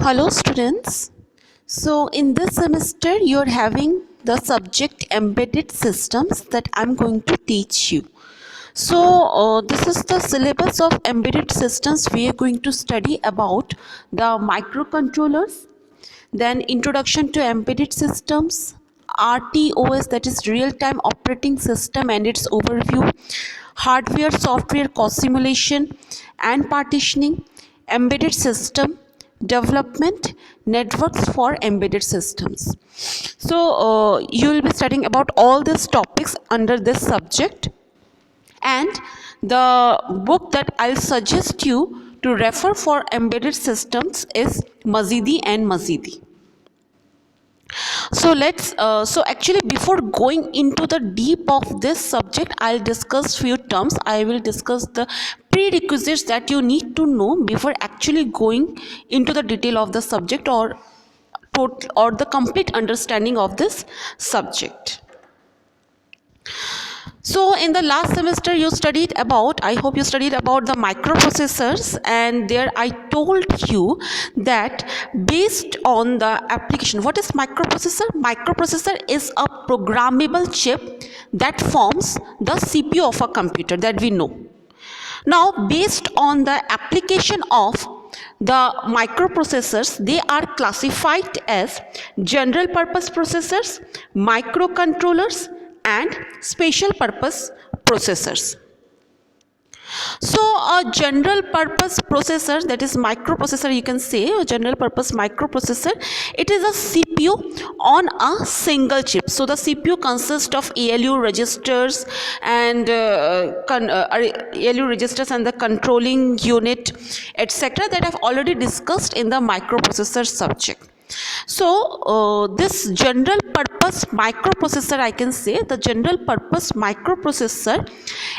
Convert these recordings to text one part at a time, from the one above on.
Hello students. So in this semester you're having the subject embedded systems that I'm going to teach you. So this is the syllabus of embedded systems. We are going to study about the microcontrollers, then introduction to embedded systems, RTOS, that is real time operating system and its overview, hardware software co-simulation and partitioning, embedded system development, networks for embedded systems. So you will be studying about all these topics under this subject, and the book that I'll suggest you to refer for embedded systems is Mazidi and Mazidi. So so actually before going into the deep of this subject, I'll discuss few terms. I will discuss the prerequisites that you need to know before actually going into the detail of the subject or the complete understanding of this subject. So in the last semester you studied about, I hope you studied about the microprocessors, and there I told you that based on the application, what is microprocessor? Microprocessor is a programmable chip that forms the CPU of a computer that we know. Now based on the application of the microprocessors, they are classified as general purpose processors, microcontrollers, and special purpose processors. So a general purpose processor, that is microprocessor, you can say a general purpose microprocessor, it is a CPU on a single chip. So the CPU consists of ALU registers and ALU registers and the controlling unit, etc., that I've already discussed in the microprocessor subject. So this general purpose microprocessor, I can say the general purpose microprocessor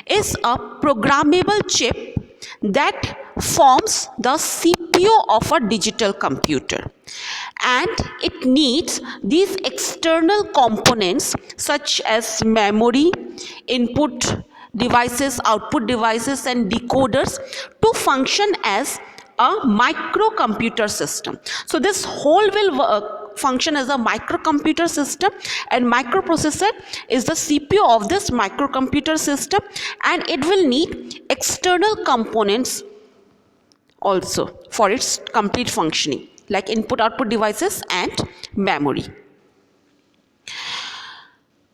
is a programmable chip that forms the CPU of a digital computer, and it needs these external components such as memory, input devices, output devices, and decoders to function as a microcomputer system. So this whole will function as a microcomputer system, and microprocessor is the CPU of this microcomputer system, and it will need external components also for its complete functioning, like input output devices and memory.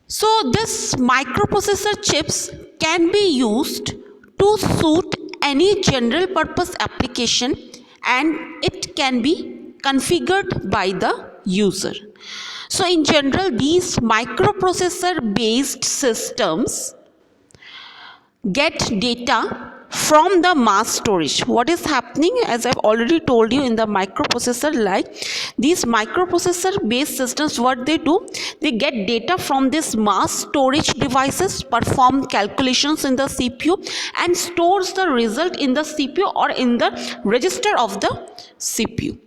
So this microprocessor chips can be used to suit any general purpose application, and it can be configured by the user. So in general, these microprocessor based systems get data from the mass storage. What is happening, as I've already told you, in the microprocessor, like these microprocessor based systems, what they do, they get data from this mass storage devices, perform calculations in the CPU, and stores the result in the CPU or in the register of the CPU.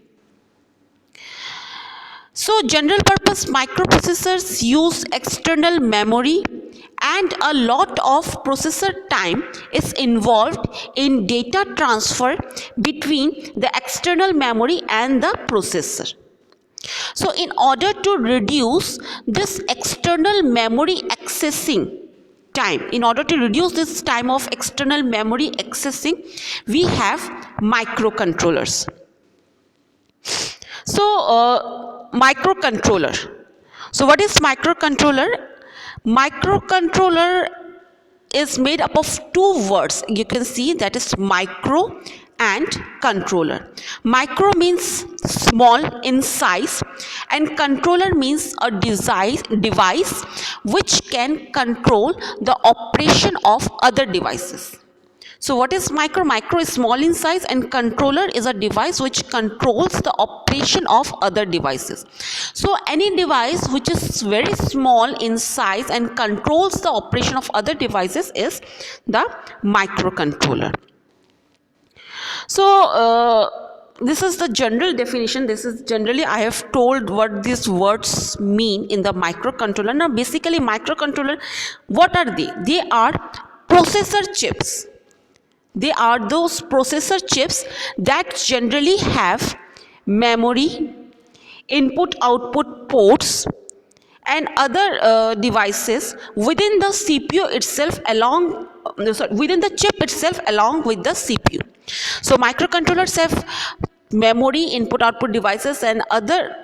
So general purpose microprocessors use external memory, and a lot of processor time is involved in data transfer between the external memory and the processor. So in order to reduce this external memory accessing time, in order to reduce this time of external memory accessing, we have microcontrollers. So microcontroller. So what is microcontroller? Microcontroller is made up of two words. You can see that is micro and controller. Micro means small in size, and controller means a device which can control the operation of other devices. So what is micro? Micro is small in size, and controller is a device which controls the operation of other devices. So any device which is very small in size and controls the operation of other devices is the microcontroller. So this is the general definition. This is generally, I have told what these words mean in the microcontroller. Now basically microcontroller, what are they? They are processor chips. They are those processor chips that generally have memory, input output ports, and other devices within the CPU itself within the chip itself along with the CPU. So microcontrollers have memory, input output devices, and other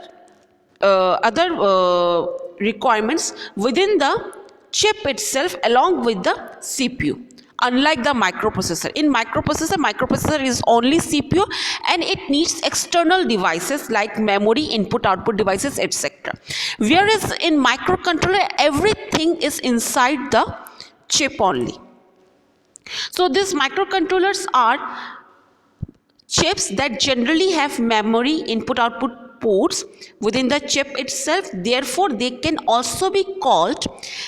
requirements within the chip itself along with the CPU. Unlike the microprocessor, in microprocessor is only CPU and it needs external devices like memory, input output devices, etc. Whereas in microcontroller everything is inside the chip only. So these microcontrollers are chips that generally have memory, input output ports within the chip itself. Therefore they can also be called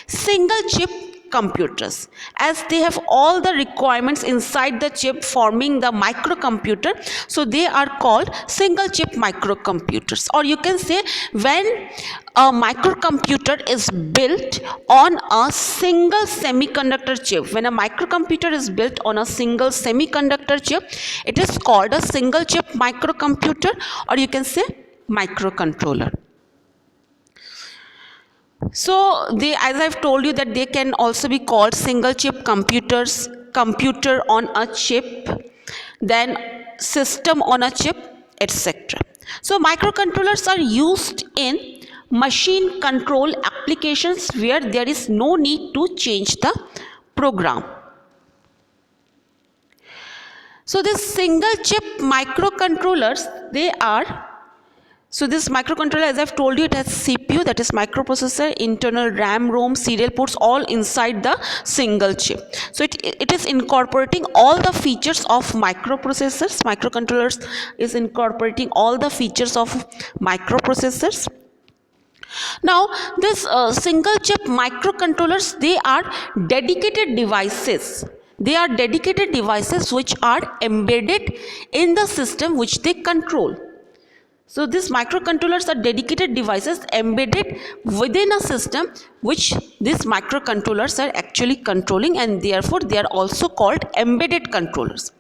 single chip computers, as they have all the requirements inside the chip forming the microcomputer. So they are called single chip microcomputers. Or you can say, when a microcomputer is built on a single semiconductor chip, when a microcomputer is built on a single semiconductor chip, it is called a single chip microcomputer, or you can say microcontroller. So they, as I've told you, that they can also be called single chip computers, computer on a chip, then system on a chip, etc. So microcontrollers are used in machine control applications where there is no need to change the program. So these single chip microcontrollers, they are, so this microcontroller, as I've told you, it has CPU, that is microprocessor, internal RAM, ROM, serial ports, all inside the single chip. So it is incorporating all the features of microprocessors. Microcontrollers is incorporating all the features of microprocessors. Now this single chip microcontrollers, they are dedicated devices. They are dedicated devices which are embedded in the system which they control. So these microcontrollers are dedicated devices embedded within a system which these microcontrollers are actually controlling, and therefore they are also called embedded controllers.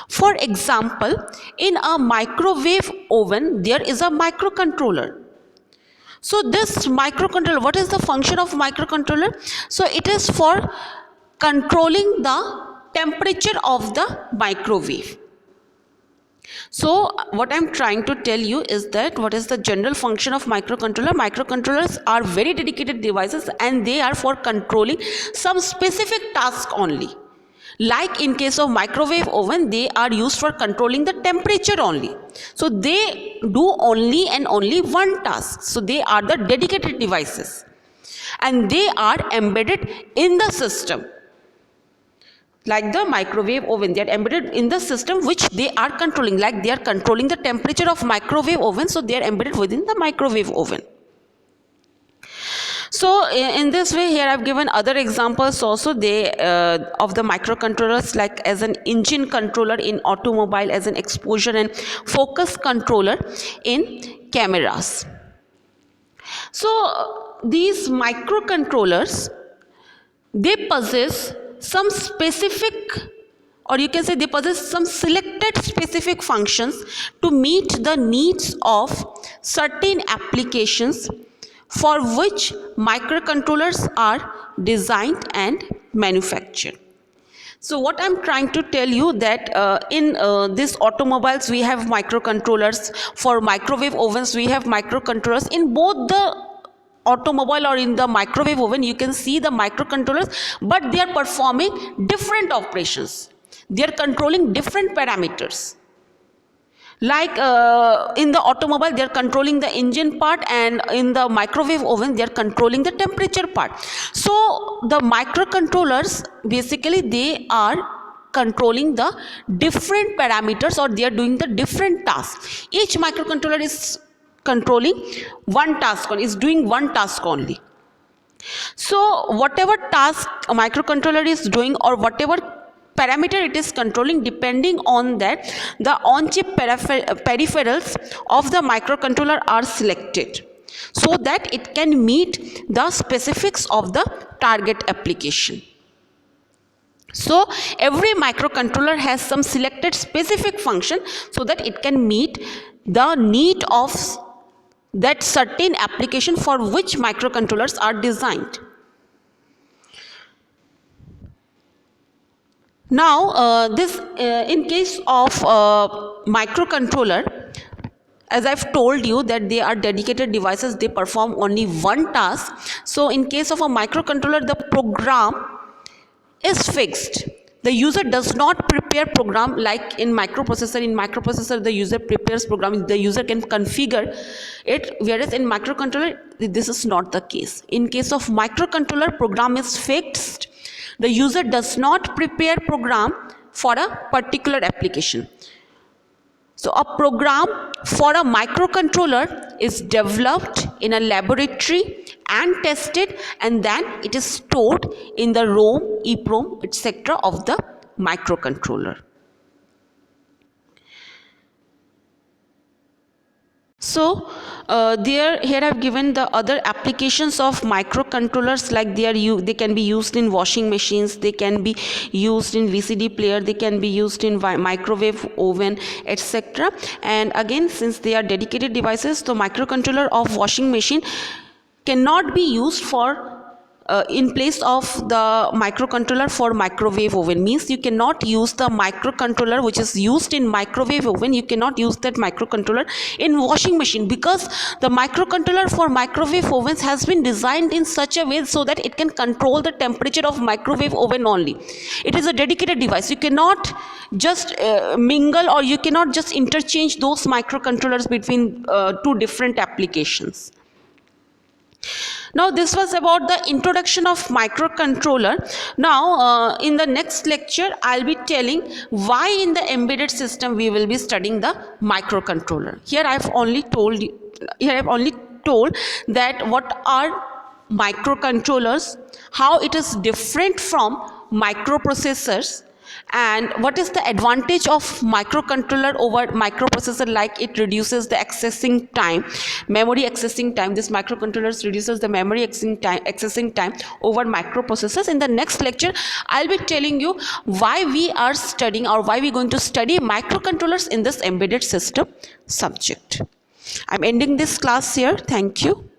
For example, in a microwave oven there is a microcontroller. So this microcontroller, what is the function of microcontroller? So it is for controlling the temperature of the microwave. So what I'm trying to tell you is that what is the general function of microcontroller? Microcontrollers are very dedicated devices and they are for controlling some specific task only. Like in case of microwave oven, they are used for controlling the temperature only. So they do only and only one task. So they are the dedicated devices and they are embedded in the system. Like the microwave oven, they are embedded in the system which they are controlling. Like they are controlling the temperature of microwave oven, so they are embedded within the microwave oven. So in this way, here I have given other examples also of the microcontrollers, like as an engine controller in automobile, as an exposure and focus controller in cameras. So these microcontrollers, they possess some specific, or you can say they possess some selected specific functions to meet the needs of certain applications for which microcontrollers are designed and manufactured. So what I'm trying to tell you that in these automobiles we have microcontrollers, for microwave ovens we have microcontrollers. In both the automobile or in the microwave oven you can see the microcontrollers, but they are performing different operations. They are controlling different parameters. Like in the automobile they are controlling the engine part, and in the microwave oven they are controlling the temperature part. So the microcontrollers, basically they are controlling the different parameters, or they are doing the different tasks. Each microcontroller is controlling one task, is doing one task only. So whatever task a microcontroller is doing, or whatever parameter it is controlling, depending on that the on-chip peripherals of the microcontroller are selected so that it can meet the specifics of the target application. So every microcontroller has some selected specific function so that it can meet the need of that certain application for which microcontrollers are designed. Now, in case of microcontroller, as I've told you that they are dedicated devices, they perform only one task. So in case of a microcontroller, the program is fixed. The user does not prepare program like in microprocessor. In microprocessor, the user prepares program, the user can configure it, whereas in microcontroller, this is not the case. In case of microcontroller, program is fixed. The user does not prepare program for a particular application. So a program for a microcontroller is developed in a laboratory and tested, and then it is stored in the ROM, EEPROM, etc. of the microcontroller. So here I've given the other applications of microcontrollers, like they can be used in washing machines, they can be used in VCD player, they can be used in microwave oven, etc. And again, since they are dedicated devices, the microcontroller of washing machine cannot be used for in place of the microcontroller for microwave oven. Means you cannot use the microcontroller which is used in microwave oven, you cannot use that microcontroller in washing machine, because the microcontroller for microwave ovens has been designed in such a way so that it can control the temperature of microwave oven only. It is a dedicated device. You cannot just mingle, or you cannot just interchange those microcontrollers between two different applications. Now this was about the introduction of microcontroller. Now in the next lecture I'll be telling why in the embedded system we will be studying the microcontroller. Here I've only told that what are microcontrollers, how it is different from microprocessors, and what is the advantage of microcontroller over microprocessor, like it reduces the accessing time, memory accessing time. This microcontrollers reduces the memory accessing time over microprocessors. In the next lecture I'll be telling you why we are studying, or why we're going to study microcontrollers in this embedded system subject. I'm ending this class here. Thank you.